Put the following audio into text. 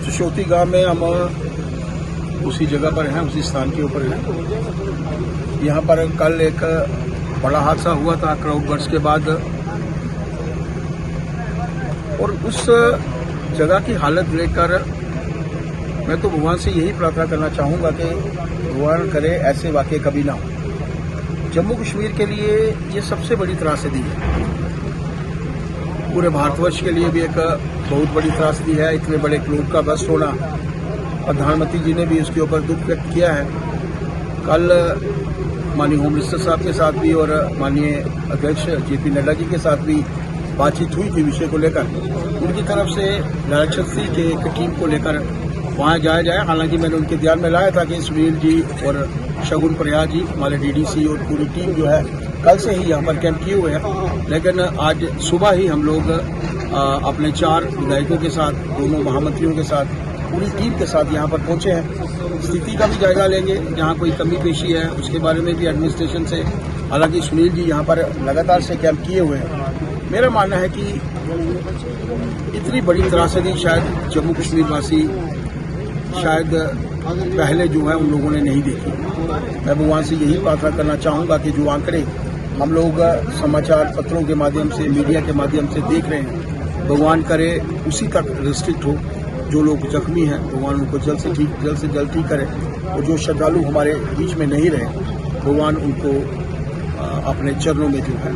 सुशोती गांव में हम उसी जगह पर हैं, उसी स्थान के ऊपर हैं। यहाँ पर कल एक बड़ा हादसा हुआ था क्राउड बर्स्ट के बाद, और उस जगह की हालत देखकर मैं तो भगवान से यही प्रार्थना करना चाहूँगा कि भगवान करे ऐसे वाक़ये कभी ना हो। जम्मू कश्मीर के लिए ये सबसे बड़ी त्रासदी है, पूरे भारतवर्ष के लिए भी एक बहुत बड़ी त्रासदी है। इतने बड़े ग्रुप का बस्ट होना, प्रधानमंत्री जी ने भी उसके ऊपर दुख व्यक्त किया है। कल माननीय होम मिनिस्टर साहब के साथ भी और माननीय अध्यक्ष जेपी नड्डा जी के साथ भी बातचीत हुई थी विषय को लेकर। उनकी तरफ से डायरेक्शन सी के एक टीम को लेकर वहाँ जाया जाए। हालांकि मैंने उनके ध्यान में लाया था कि सुनील जी और शगुन प्रयाग जी, हमारे डीडीसी और पूरी टीम जो है कल से ही यहाँ पर कैंप किए हुए हैं, लेकिन आज सुबह ही हम लोग अपने 4 विधायकों के साथ, दोनों महामंत्रियों के साथ, पूरी टीम के साथ यहाँ पर पहुँचे हैं। स्थिति का भी जायजा लेंगे, जहाँ कोई कमी पेशी है उसके बारे में भी एडमिनिस्ट्रेशन से। हालांकि सुनील जी यहाँ पर लगातार से कैंप किए हुए हैं। मेरा मानना है कि इतनी बड़ी त्रासदी शायद जम्मू कश्मीर वासी शायद पहले जो है उन लोगों ने नहीं देखी। मैं भगवान से यही प्रार्थना करना चाहूँगा कि जो आंकड़े हम लोग समाचार पत्रों के माध्यम से, मीडिया के माध्यम से देख रहे हैं, भगवान करे उसी तक रिस्ट्रिक्ट हो। जो लोग जख्मी हैं भगवान उनको जल्द से जल्द ठीक करे, और जो श्रद्धालु हमारे बीच में नहीं रहे भगवान उनको अपने चरणों में जो है